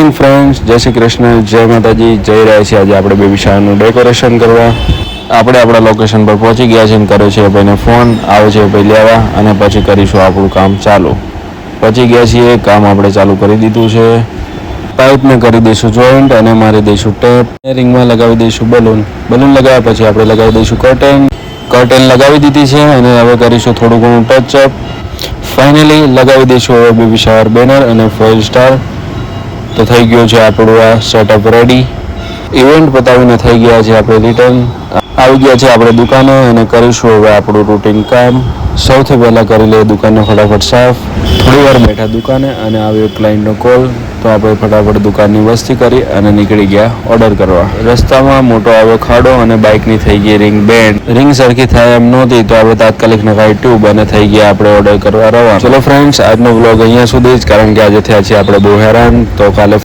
Morning friends, જય શ્રી કૃષ્ણ, જય માતાજી. જઈ રહ્યા છીએ આજે આપણે બેબી શાળાનું ડેકોરેશન કરવા. આપણે આપણા લોકેશન પર પહોંચી ગયા છીએ અને કર્યો છે ભાઈને ફોન, આવે છે ભાઈ લેવા અને પછી કરીશું આપણું કામ ચાલુ. પહોંચી ગયા છીએ, કામ આપણે ચાલુ કરી દીધું છે. પાઇપને કરી દઈશું જોઈન્ટ અને મારી દઈશું ટેપ. રિંગમાં લગાવી દઈશું બલૂન લગાવ્યા પછી આપણે લગાવી દઈશું કર્ટેન લગાવી દીધી છે અને હવે કરીશું થોડું ઘણું ટચઅપ. ફાઇનલી લગાવી દઈશું હવે બેબી શાવર બેનર અને ફોઇલ સ્ટાર. તો થઈ ગયો છે આપણું આ સેટઅપ રેડી. ઇવેન્ટ પતાવીને થઈ ગયા છે આપણે રિટર્ન. આવી ગયા છે આપણે દુકાને અને કરીશું હવે આપણું રૂટીન કામ. સૌથી પહેલાં કરી લઈએ દુકાનને ફટાફટ સાફ. થોડી વાર બેઠા દુકાને અને આવ્યો ક્લાયન્ટનો કોલ, તો આપણે ફટાફટ દુકાનની વસ્તી કરી અને નીકળી ગયા ઓર્ડર કરવા. રસ્તામાં મોટો આવ્યો ખાડો અને બાઇકની થઈ ગઈ રિંગ બેન્ડ. રિંગ સરખી થાય એમ નહોતી તો આપણે તાત્કાલિક નખાઈ ટ્યુબ અને થઈ ગયા આપણે ઓર્ડર કરવા રવા. ચલો ફ્રેન્ડ્સ, આજનો વ્લોગ અહીંયા સુધી જ, કારણ કે આજે થયા છીએ આપણે બહુ હેરાન. તો કાલે